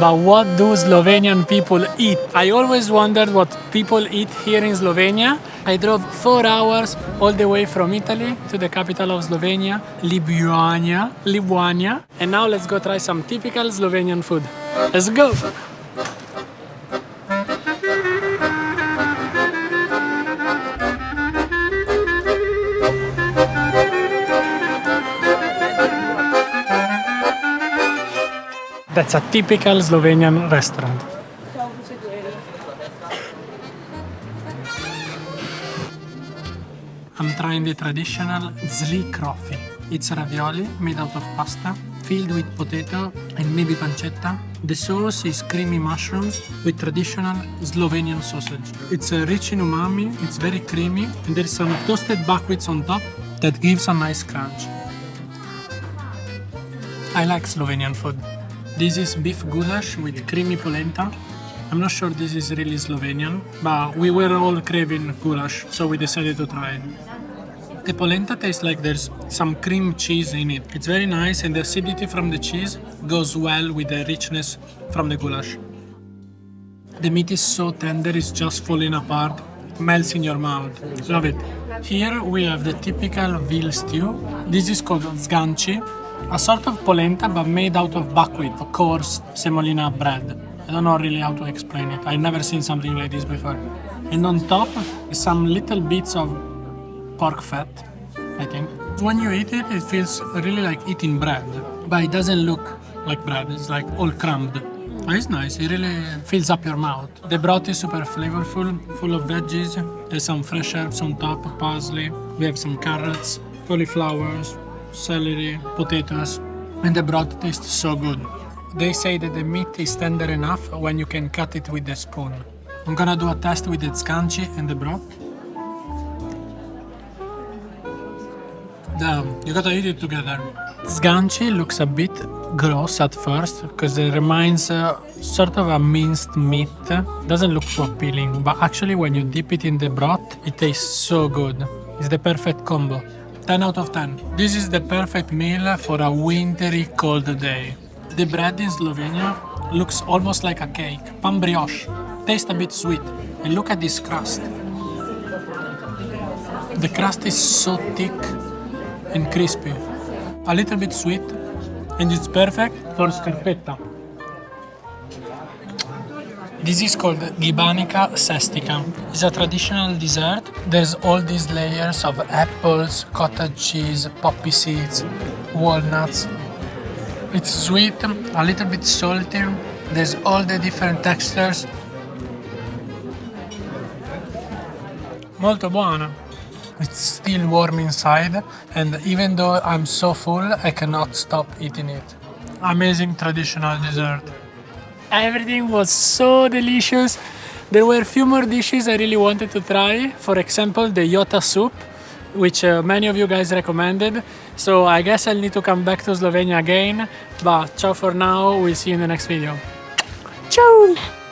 But what do Slovenian people eat? I always wondered what people eat here in Slovenia. I drove 4 hours all the way from Italy to the capital of Slovenia, Ljubljana. And now let's go try some typical Slovenian food. Let's go! That's a typical Slovenian restaurant. I'm trying the traditional Žlikrofi. It's ravioli made out of pasta, filled with potato and maybe pancetta. The sauce is creamy mushrooms with traditional Slovenian sausage. It's rich in umami, it's very creamy, and there is some toasted buckwheats on top that gives a nice crunch. I like Slovenian food. This is beef goulash with creamy polenta. I'm not sure this is really Slovenian, but we were all craving goulash, so we decided to try it. The polenta tastes like there's some cream cheese in it. It's very nice, and the acidity from the cheese goes well with the richness from the goulash. The meat is so tender, it's just falling apart. It melts in your mouth. Love it. Here we have the typical veal stew. This is called Žganci. A sort of polenta but made out of buckwheat, coarse semolina bread. I don't know really how to explain it. I've never seen something like this before. And on top, some little bits of pork fat, I think. When you eat it, it feels really like eating bread, but it doesn't look like bread. It's like all crumbed. It's nice. It really fills up your mouth. The broth is super flavorful, full of veggies. There's some fresh herbs on top, parsley. We have some carrots, cauliflowers, celery, potatoes, and the broth tastes so good. They say that the meat is tender enough when you can cut it with a spoon. I'm gonna do a test with the Žganci and the broth. Damn, you gotta eat it together. Žganci looks a bit gross at first because it reminds sort of a minced meat. Doesn't look too appealing, but actually when you dip it in the broth, it tastes so good. It's the perfect combo. 10 out of 10. This is the perfect meal for a wintry, cold day. The bread in Slovenia looks almost like a cake, pan brioche. Tastes a bit sweet. And look at this crust. The crust is so thick and crispy. A little bit sweet, and it's perfect for scarpetta. This is called gibanica sestica. It's a traditional dessert. There's all these layers of apples, cottage cheese, poppy seeds, walnuts. It's sweet, a little bit salty. There's all the different textures. Molto buona. It's still warm inside, and even though I'm so full, I cannot stop eating it. Amazing traditional dessert. Everything was so delicious. There were a few more dishes I really wanted to try. For example, the jota soup, which many of you guys recommended. So I guess I'll need to come back to Slovenia again. But ciao for now, we'll see you in the next video. Ciao!